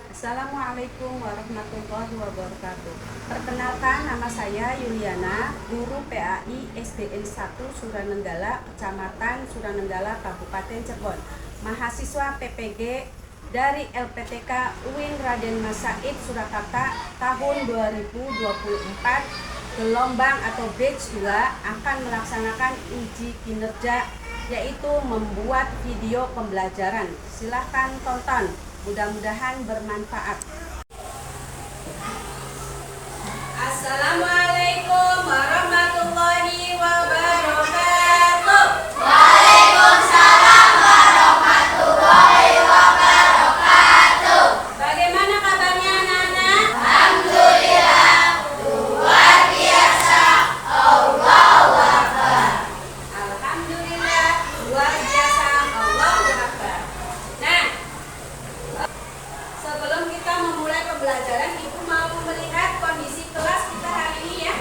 Assalamualaikum warahmatullahi wabarakatuh. Perkenalkan, nama saya Yuliana, guru PAI SDN 1 Suranenggala, Kecamatan Suranenggala, Kabupaten Cirebon. Mahasiswa PPG dari LPTK UIN Raden Mas Said Surakarta tahun 2024, gelombang atau batch 2 akan melaksanakan uji kinerja, yaitu membuat video pembelajaran. Silahkan tonton, mudah-mudahan bermanfaat. Assalamualaikum warahmatullahi wabarakatuh. Waalaikumsalam warahmatullahi wabarakatuh. Bagaimana kabarnya anak-anak? Alhamdulillah, luar biasa. Allahu Akbar. Alhamdulillah, luar biasa. Allahu Akbar. Nah, sebelum kita memulai pembelajaran, Ibu mau melihat kondisi kelas kita hari ini ya.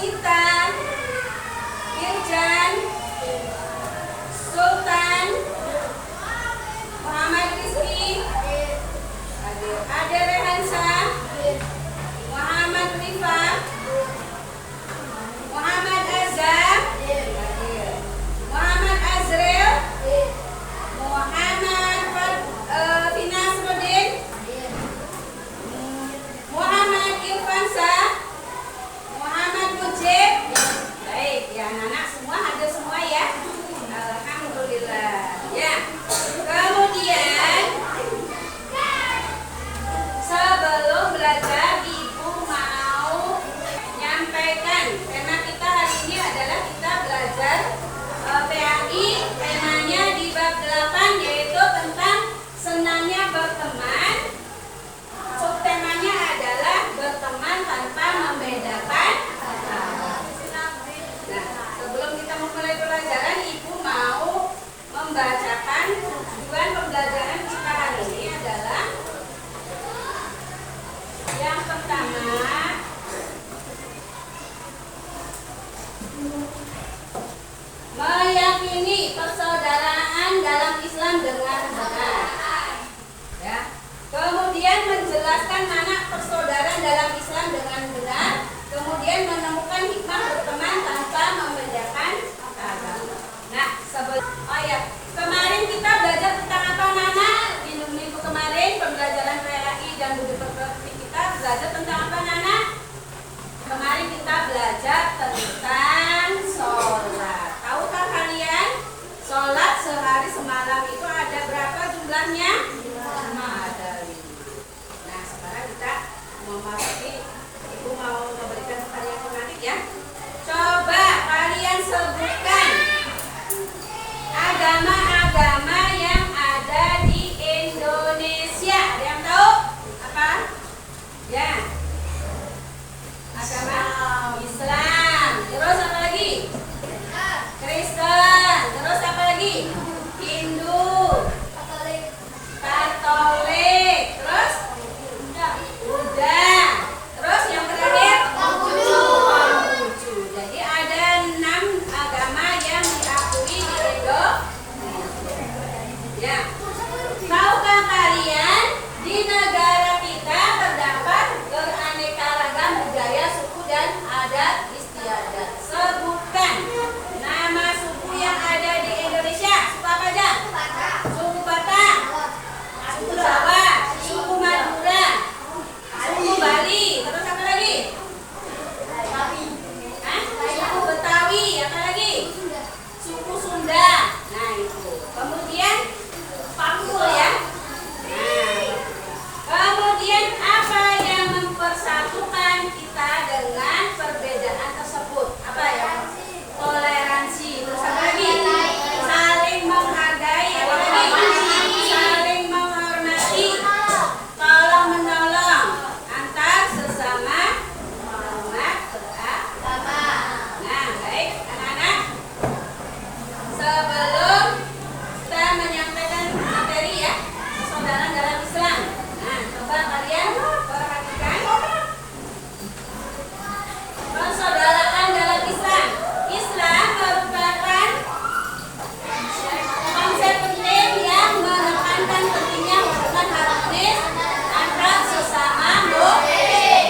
Sita, Irjan, Sultan, Muhammad Rizki, Ade Rehansa, Muhammad Rifa, Muhammad Azhar, Muhammad Azril, Muhammad Finasruddin, Muhammad Irfansa, Muhammad Mujib. Baik, ya anak-anak semua ada semua ya. Alhamdulillah. Ya. Kemudian sebelum belajar Ibu mau menyampaikan tema kita hari ini adalah kita belajar PAI, temanya di bab 8 yaitu tentang senangnya berteman. Subtemanya adalah berteman tanpa membedakan kata. Nah, sebelum kita memulai pelajaran, Ibu mau membacakan tujuan pembelajaran kita hari ini adalah yang pertama, meyakini persaudaraan dalam Islam dengan benar. Ya. Kemudian menjelaskan mana persaudaraan dalam Islam dengan benar. Kemudian menemukan hikmah berteman tanpa membedakan agama. Nah, kemarin kita belajar tentang apa, Nana? Minggu kemarin pembelajaran PAI dan budi pekerti kita belajar tentang apa, Nana? Kemarin kita belajar tentang sholat. Tahukah kalian sholat sehari semalam itu ada berapa jumlahnya? Ada 5. Nah, sekarang kita memasuki, Ibu mau memberikan pertanyaan tematik ya. Coba kalian sebutkan agama-agama yang ada di Indonesia. Ada yang tahu apa? Ya. Agama Islam. Terus apa lagi? Kristen. Terus apa lagi? Hindu. Katolik. Terus? Buddha. Terus yang terakhir? Konghucu. Jadi ada 6 agama yang diakui di Indonesia. Ya. Tahukah kalian di negara kita terdapat beraneka ragam budaya, suku dan adat istiadat. Sebutkan nama suku yang ada di Indonesia. Suku apa aja? Suku Batak, suku Jawa, suku Madura, suku Bali. Terus apa lagi? Suku Betawi. Apa lagi? Suku Sunda. Nah itu. Kemudian Pakul ya. Kemudian apa yang mempersatukan kita dengan perbedaan tersebut? Apa ya? Toleransi. Terus apa lagi? Saling menghargai. Apa lagi? Saling menghormati. Tolong menolong antar sesama umat beragama. Nah, baik anak-anak. Sebelum kita menyampaikan materi ya, persaudaraan dalam Islam. Nah, coba kalian perhatikan persaudaraan dalam Islam. Islam merupakan konsep penting yang menekankan pentingnya hubungan harmonis antar sesama muslim.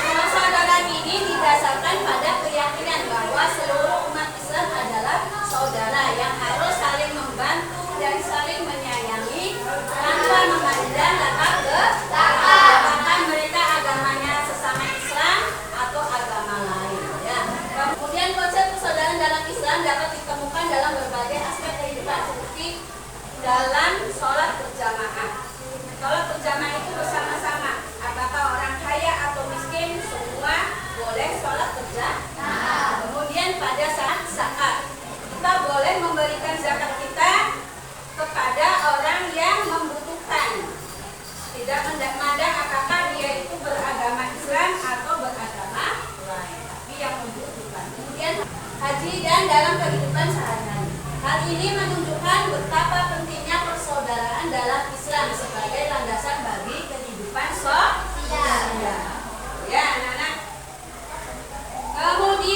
Persaudaraan ini didasarkan pada keyakinan bahwa seluruh umat Islam adalah saudara yang harus saling membantu dan saling menyayangi tanpa memandang latar belakang, apakah mereka agamanya sesama Islam atau agama lain. Ya. Kemudian konsep persaudaraan dalam Islam dapat ditemukan dalam berbagai aspek kehidupan seperti dalam sholat berjamaah. Sholat berjamaah itu bersama-sama. Apakah orang kaya atau miskin, semua boleh sholat berjamaah. Kemudian pada saat zakat, kita boleh memberikan zakat kita kepada orang yang membutuhkan, tidak memandang apakah dia itu beragama Islam atau beragama lain, tapi yang membutuhkan. Kemudian haji dan dalam kehidupan sehari-hari. Hal ini menunjukkan betapa pentingnya persaudaraan dalam Islam sebagai landasan bagi kehidupan sosial. Ya, anak-anak. Kemudian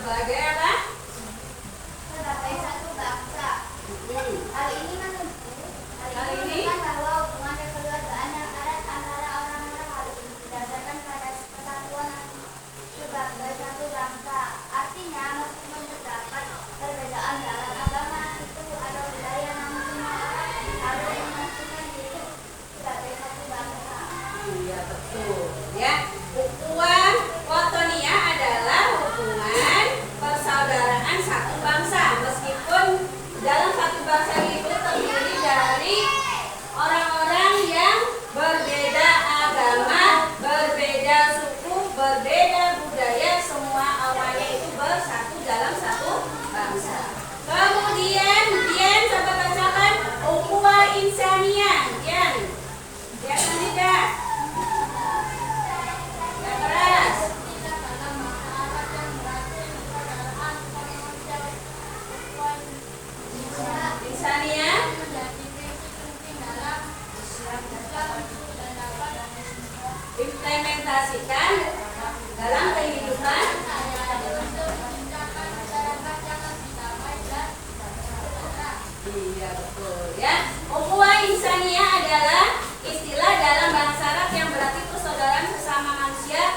Sebagai apa? Sebagai satu bangsa. Hal ini menunjukkan bahwa hubungan kekeluargaan yang erat antara orang-orang harus didasarkan pada persatuan sebagai satu bangsa. Artinya, meskipun terdapat perbedaan dalam agama, itu ada budaya, namun semua orang harus memasukkan diri sebagai satu bangsa. Iya betul. Ya, ukhuwah watoniyah adalah hubungan persaudaraan satu bangsa. Meskipun dalam satu bangsa itu terdiri dari orang-orang yang berbeda agama, berbeda suku, berbeda budaya, semua awalnya itu bersatu dalam satu bangsa. Kemudian, coba bacakan ukhuwah insaniyah. Dian tidak? Yang keras. Insaniyah implementasikan dalam kehidupan. Iya betul ya. Ukhuwah insaniyah adalah istilah dalam bahasa Arab yang berarti persaudaraan sesama manusia.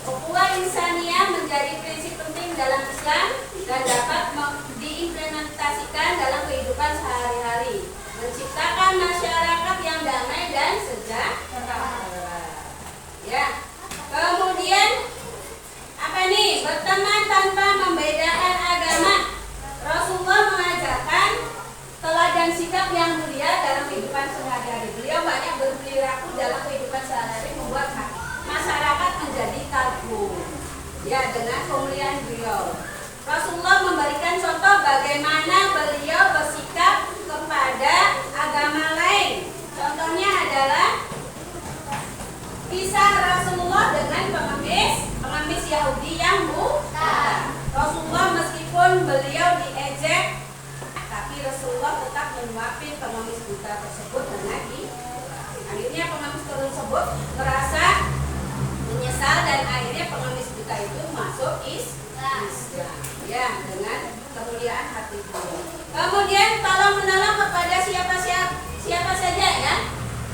Ukhuwah insaniyah menjadi prinsip penting dalam Islam dan dapat diimplementasikan dalam kehidupan sehari-hari, menciptakan masyarakat yang damai dan sejahtera. Ya. Kemudian apa nih? Berteman tanpa membedakan agama. Rasulullah mengajarkan teladan sikap yang mulia dalam kehidupan sehari-hari. Beliau banyak berperilaku dalam kehidupan sehari-hari membuat masyarakat menjadi kagum. Ya, dengan kemuliaan beliau. Rasulullah memberikan contoh bagaimana beliau bersikap kepada agama lain. Contohnya adalah kisah Rasulullah dengan pengemis Yahudi yang buta. Rasulullah meskipun beliau diejek, tapi Rasulullah tetap menyuapi pengemis buta tersebut dengan akhirnya pengemis tersebut merasa menyesal dan akhirnya pengemis buta itu masuk Islam. Ya, dengan kemuliaan hati beliau. Kemudian tolong menolong kepada siapa saja ya.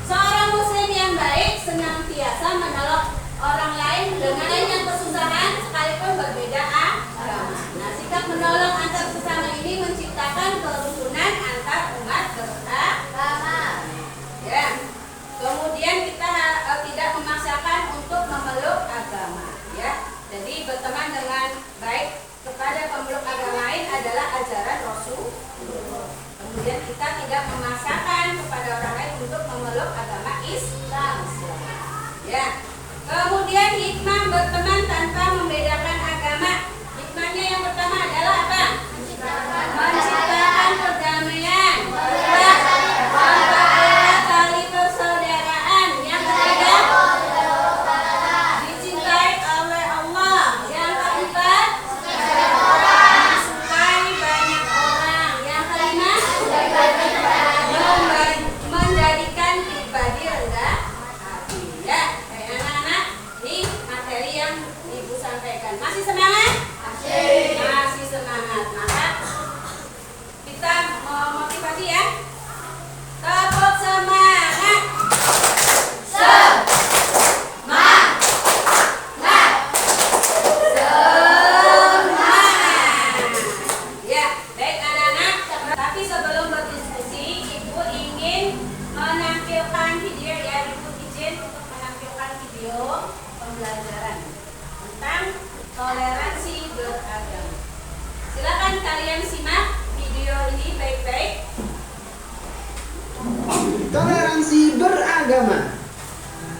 Seorang muslim yang baik senantiasa menolong orang lain dengan yang kesusahan sekalipun berbeda agama. Nah, sikap menolong antar sesama ini menciptakan kerukunan antar umat beragama. Ya. Kemudian kita tidak memaksakan untuk memeluk agama, ya. Jadi berteman dengan baik kepada pemeluk agama lain adalah ajaran Rasul. Kemudian kita tidak memaksakan kepada orang lain untuk memeluk agama Islam. Ya. Kemudian hikmah berteman tanpa membedakan agama. Hikmahnya yang pertama adalah apa? Menciptakan perdamaian. Mempererat tali persaudaraan. Yang ketiga, dicintai oleh Allah. Yang keempat, disukai banyak orang. Yang kelima, menjadikan pribadi rendah hati. Ya, kayak anak-anak, ini materi yang Ibu sampaikan. Masih semangat? Masih semangat. Maka kita motivasi ya. Tepuk semangat. Semangat. Ya, baik anak-anak. Tapi sebelum berdiskusi, Ibu ingin menampilkan video ya. Ibu izin untuk menampilkan video pembelajaran tentang toleransi beragama. Silakan kalian simak video ini baik-baik. Toleransi beragama.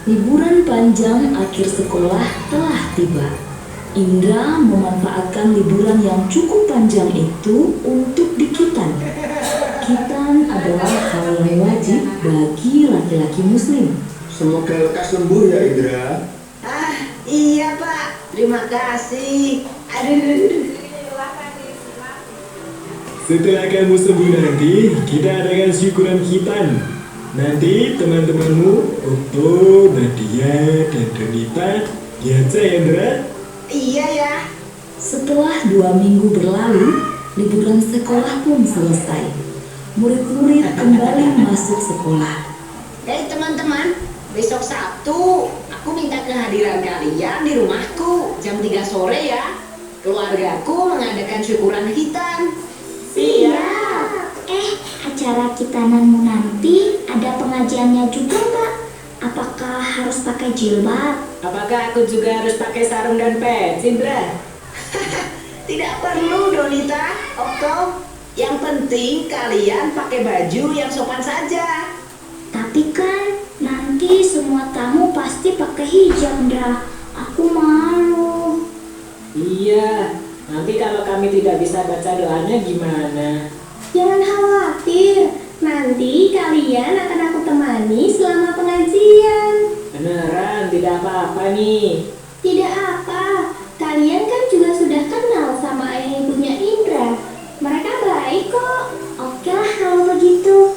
Liburan panjang akhir sekolah telah tiba. Indra memanfaatkan liburan yang cukup panjang itu untuk dikitan. Kitan adalah hal yang wajib bagi laki-laki muslim. Semoga lekas sembuh ya Indra. Iya Pak, terima kasih. Aduh. Silakan disimak. Setelah kamu sembuh nanti, kita adakan syukuran khitan. Nanti teman-temanmu, Okto, Nadia, dan Donita, diajak ya Indra? Iya ya. Setelah 2 minggu berlalu, liburan sekolah pun selesai. Murid-murid kembali masuk sekolah. Hei teman-teman, besok Sabtu aku minta kehadiran kalian di rumahku jam 3 sore ya. Keluargaku mengadakan syukuran hitan. Siap. Acara kitananmu nanti ada pengajiannya juga nggak? Apakah harus pakai jilbab? Apakah aku juga harus pakai sarung dan peci, Indra? Tidak perlu, Donita, Okto. Yang penting kalian pakai baju yang sopan saja. Tapi kan nanti semua tamu pasti pakai hijab, Ndra. Aku malu. Iya, nanti kalau kami tidak bisa baca doanya gimana? Jangan khawatir, nanti kalian akan aku temani selama pengajian. Beneran, tidak apa-apa nih. Tidak apa, kalian kan juga sudah kenal sama ayah ibunya Indra. Mereka baik kok. Oke lah kalau begitu.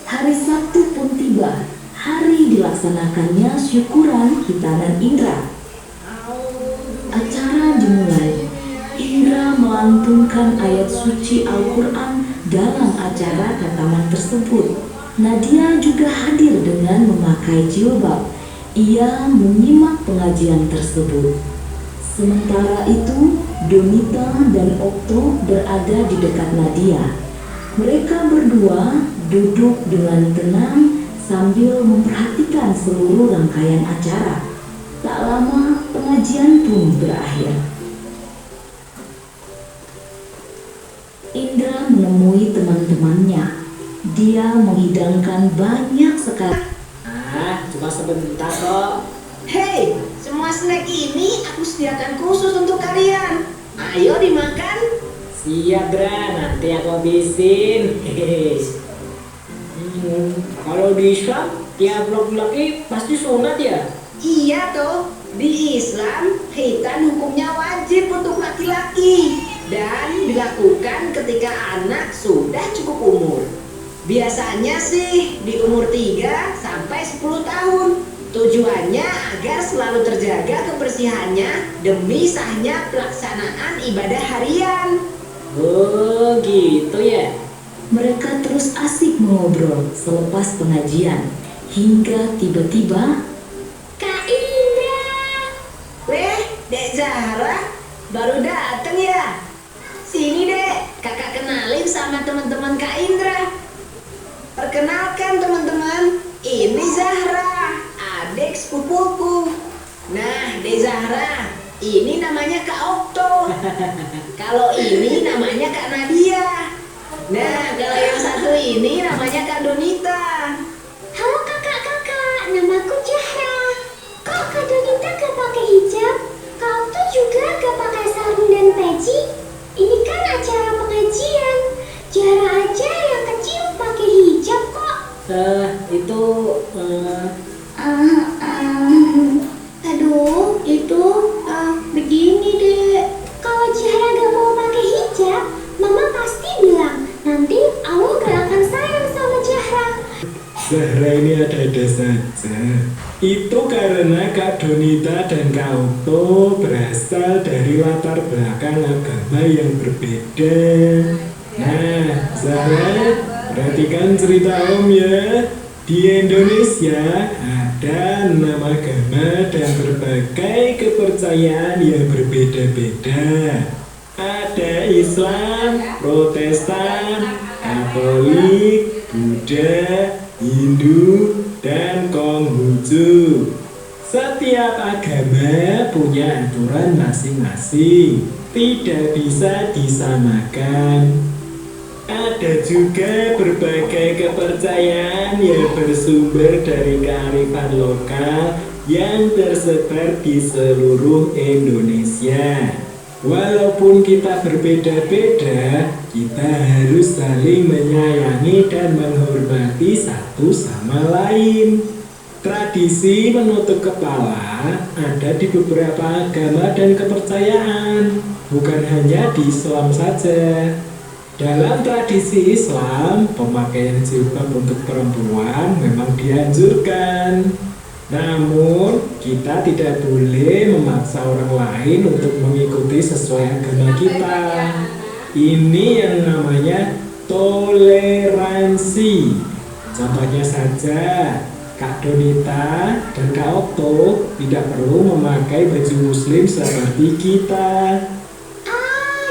Hari Sabtu pun tiba. Hari dilaksanakannya syukuran hitanan Indra. Acara dimulai. Indra melantunkan ayat suci Al-Quran dalam acara khataman tersebut. Nadia juga hadir dengan memakai jilbab. Ia menyimak pengajian tersebut. Sementara itu, Donita dan Okto berada di dekat Nadia. Mereka berdua duduk dengan tenang sambil memperhatikan seluruh rangkaian acara. Tak lama, pengajian pun berakhir. Indra menemui teman-temannya. Dia menghidangkan banyak sekali. Cuma sebentar kok. Hei, semua snack ini aku sediakan khusus untuk kalian. Ayo dimakan. Siap, Dra, nanti aku habisin. Hehe. Kalau di Islam, tiap laki-laki pasti sunat ya? Iya toh, di Islam khitan hukumnya wajib untuk laki-laki dan dilakukan ketika anak sudah cukup umur. Biasanya sih di umur 3 sampai 10 tahun. Tujuannya agar selalu terjaga kebersihannya demi sahnya pelaksanaan ibadah harian. Oh, gitu ya? Mereka terus asik mengobrol selepas pengajian hingga tiba-tiba Kak Indra. Weh, Dek Zahra, baru dateng ya? Sini Dek, kakak kenalin sama teman-teman Kak Indra. Perkenalkan teman-teman, ini Zahra, adik sepupuku. Nah, Dek Zahra, ini namanya Kak Okto. Kalau ini namanya Kak Nadia. Nah, kalau yang satu ini namanya Kak Donita. Halo kakak-kakak, namaku Zahra. Kok Kak Donita gak pakai hijab? Kau tuh juga gak pakai sarung dan peci? Ini kan acara pengajian. Zahra aja yang kecil pakai hijab kok. Itu Aduh, itu begini deh. Kalau Zahra gak mau pakai hijab, Mama pasti bilang nanti Allah gak akan sayang sama Zahra. Zahra ini ada-ada saja. Itu karena Kak Donita dan Kak Okto berasal dari latar belakang agama yang berbeda. Nah, Zahra, perhatikan cerita Om ya. Di Indonesia ada 6 agama dan berbagai kepercayaan yang berbeda-beda. Ada Islam, Protestan, Katolik, Buddha, Hindu, dan Konghucu. Setiap agama punya aturan masing-masing, tidak bisa disamakan. Ada juga berbagai kepercayaan yang bersumber dari kearifan lokal yang tersebar di seluruh Indonesia. Walaupun kita berbeda-beda, kita harus saling menyayangi dan menghormati satu sama lain. Tradisi menutup kepala ada di beberapa agama dan kepercayaan, bukan hanya di Islam saja. Dalam tradisi Islam, pemakaian jilbab untuk perempuan memang dianjurkan. Namun, kita tidak boleh memaksa memaksa orang lain untuk mengikuti sesuai agama kita. Ini yang namanya toleransi. Contohnya saja, Kak Donita dan Kak Okto tidak perlu memakai baju muslim seperti kita.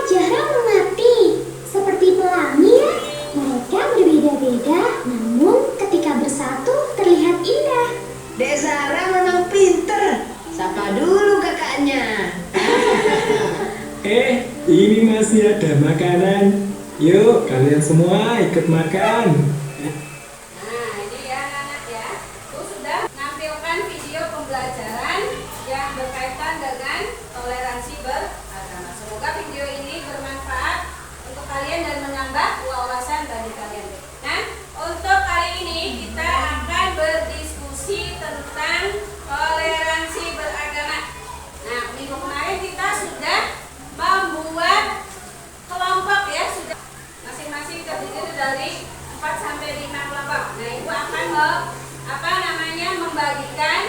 Zahra mengerti. Seperti pelangi ya. Mereka berbeda-beda, namun ketika bersatu terlihat indah. Dek Zara memang pinter. Sapa dulu kakaknya. Ini masih ada makanan. Yuk, kalian semua ikut makan. Nah, ini ya anak-anak ya. Itu sudah menampilkan video pembelajaran yang berkaitan dengan toleransi beragama. Semoga video ini bermanfaat untuk kalian dan menambah wawasan bagi kalian. Nah, untuk kali ini kita akan berdiskusi tentang toleransi beragama. Nah, minggu kemarin kita sudah membuat kelompok ya, sudah masing-masing terdiri dari 4 sampai 5 kelompok. Nah, Ibu akan membagikan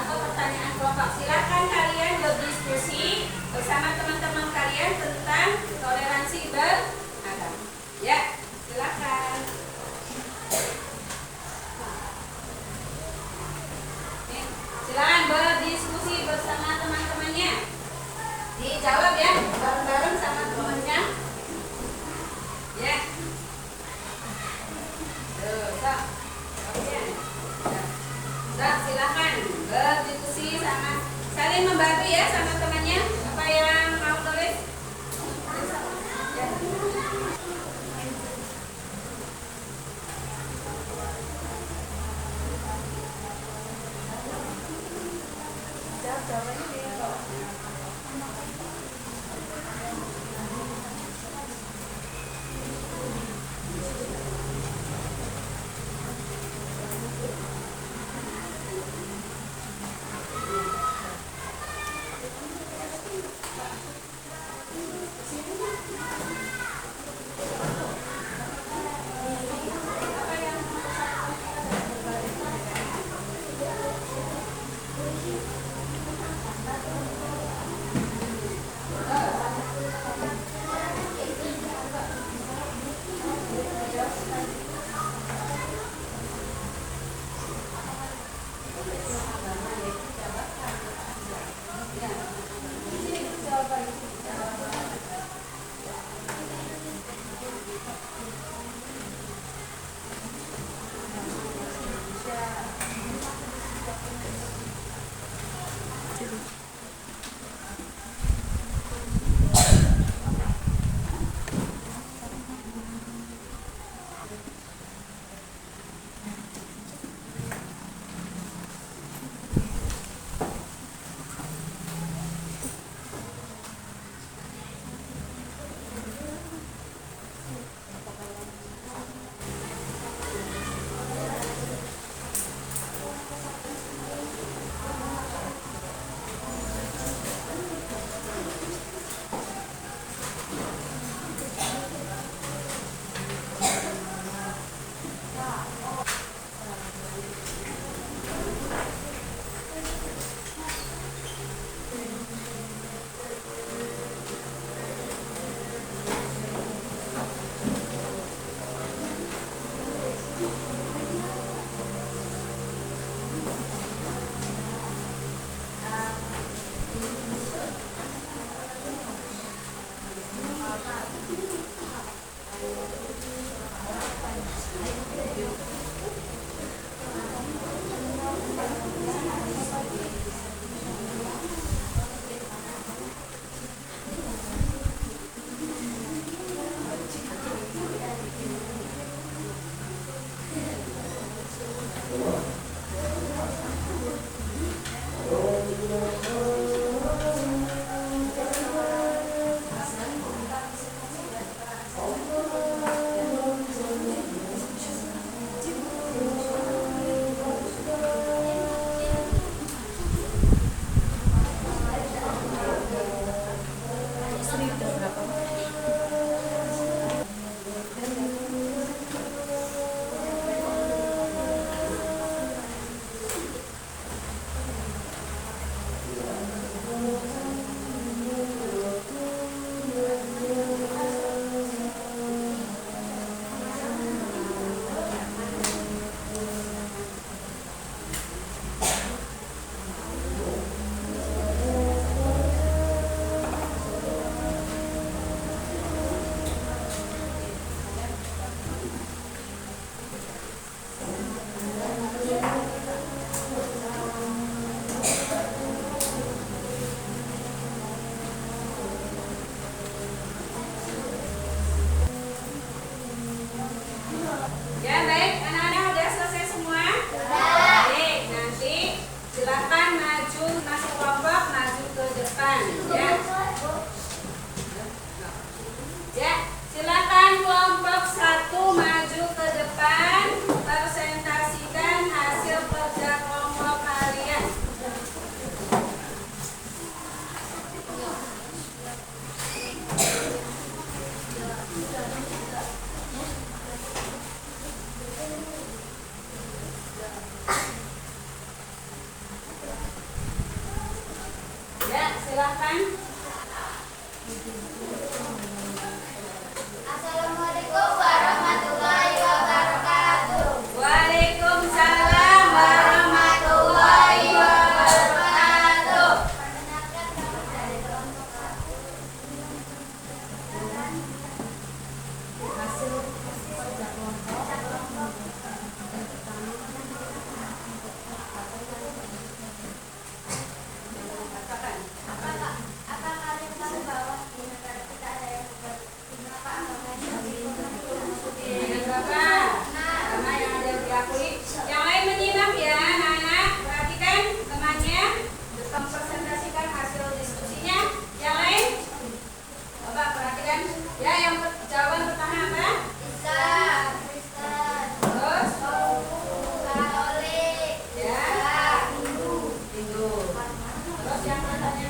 atau pertanyaan kelompok. Silakan kalian berdiskusi bersama teman-teman kalian tentang toleransi beragama. Ya, silakan. Silakan berdiskusi bersama teman-temannya. Dijawab ya, bareng-bareng sama temannya. Ya. Silakan berdiskusi sama saling membantu ya sama temannya. Apa yang mau tulis? Ya. Jawabannya di bawah. depan. Ya. Ya, silakan kelompok 1 maju ke depan, presentasikan hasil kerja kelompok kalian. Ya, silakan. Assalamualaikum warahmatullahi wabarakatuh. Waalaikumsalam warahmatullahi wabarakatuh. Perkenalkan kami dari kelompok 1. Hasil kerja kelompok. Katakan. Apa kalian tahu bahwa di negara kita ada yang beberapa anggotanya Dengan Bapak, karena yang ada diakui. Yang lain menyimak ya, anak-anak. Perhatikan temannya, mempresentasikan hasil diskusinya. Yang lain, Bapak perhatikan. Ya, yang jawaban pertama apa? Islam, Kristen, Terus, Katolik, ya, Hindu. Hindu. Terus yang bertanya,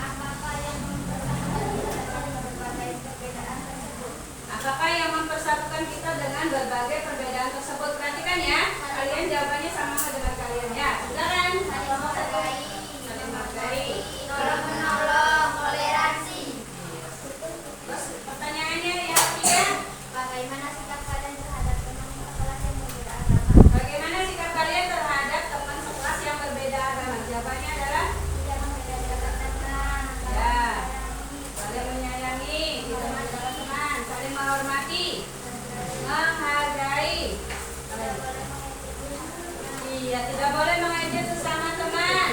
Apakah yang mempersatukan berbagai perbedaan tersebut? apakah yang mempersatukan kita dengan berbagai perbedaan tersebut? Perhatikan ya, kalian jawabannya sama dengan kalian ya. Silakan. Saling menghargai, Saling menghargai. tolong menolong, toleransi. Terus pertanyaannya yang ketiga, Bagaimana sikap kalian terhadap teman sekelas yang berbeda agama? bagaimana sikap kalian terhadap teman sekelas yang berbeda agama? Jawabannya adalah Tidak membeda-bedakan teman, ya, saling menyayangi, tidak membedakan teman, saling menghormati, menghargai. tidak boleh mengejek. Iya, tidak boleh mengejek sesama teman.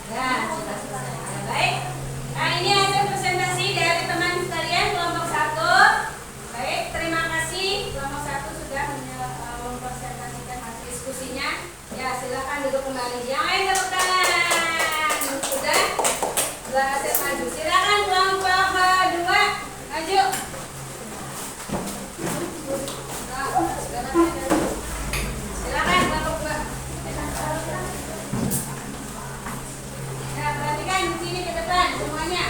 Ya, sudah selesai. Ya, baik. Nah, ini hasil presentasi dari teman sekalian kelompok 1. Baik, terima kasih kelompok 1 sudah mempresentasikan hasil diskusinya. Ya, silakan duduk kembali. Yang lain tepuk tangan. Sudah berhasil maju. Silakan kelompok 2 maju. Silakan kelompok 2. Ya, perhatikan di sini ke depan semuanya.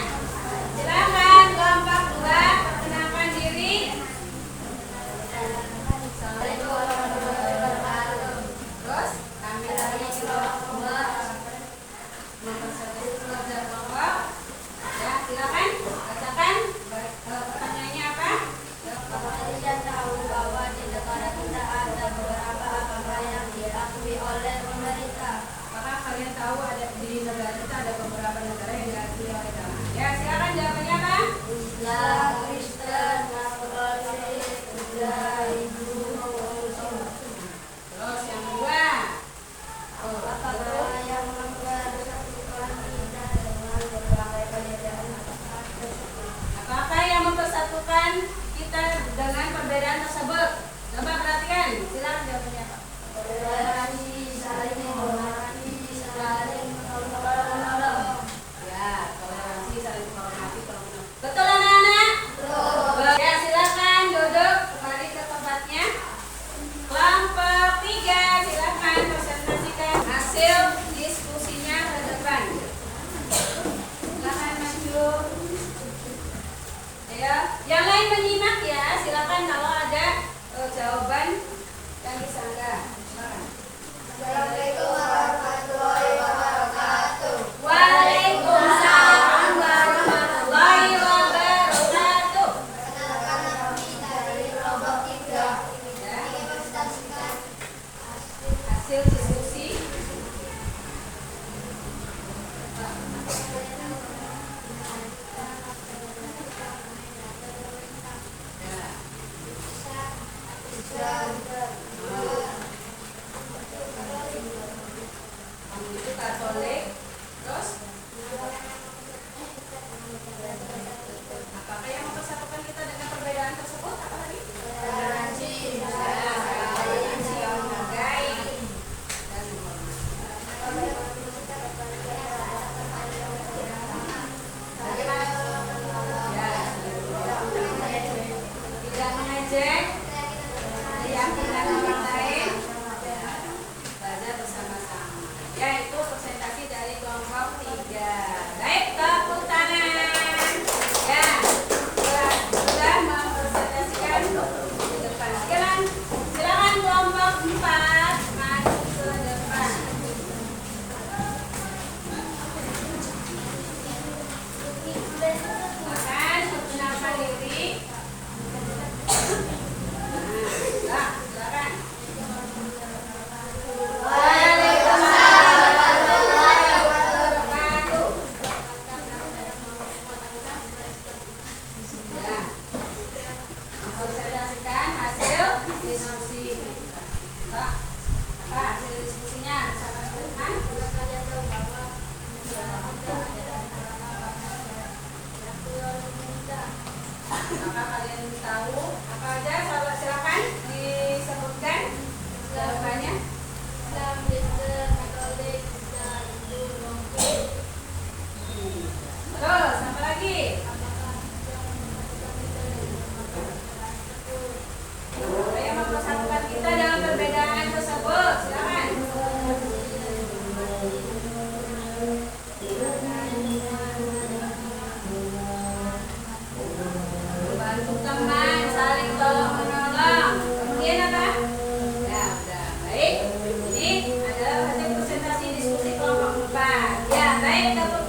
Silakan kelompok 2 perkenalkan diri. Assalamualaikum warahmatullahi wabarakatuh. Terus kami dari kelompok 2 mempersatukan kerja kelompok. Ya, silakan bacakan pertanyaannya apa? Apakah kalian tahu bahwa di negara kita ada beberapa agama yang diakui oleh pemerintah? Apakah kalian tahu ada di negara kita ada beberapa negara yang diakui oleh agama? Ya, silakan jawabannya apa? Islam, Kristen, Katolik, Buddha, Hindu, Terus yang kedua. apakah yang mempersatukan kita dengan berbagai perbedaan tersebut? Apakah yang mempersatukan kita dengan perbedaan tersebut? Coba perhatikan. Silakan jawabannya apa? Toleransi, saling menghormati, saling menolong. Ya, toleransi, saling menghormati, tolong. Betul anak-anak? Betul. Ya, silakan duduk kembali ke tempatnya. Kelompok 3, silakan presentasikan hasil diskusinya ke depan. Silakan maju. Ya, yang lain menyimak ya. Silakan kalau ada jawaban yang disanggah. Silakan. Assalamualaikum warahmatullahi wabarakatuh. Waalaikumsalam warahmatullahi wabarakatuh. Perkenalkan kami dari kelompok 3. Ya, Ingin mempresentasikan hasil diskusi. Kamu itu Katolik. Terus apakah yang mempersatukan kita dengan perbedaan tersebut? Apa lagi? toleransi, Toleransi, menghargai, dan menghormati. Baik, kita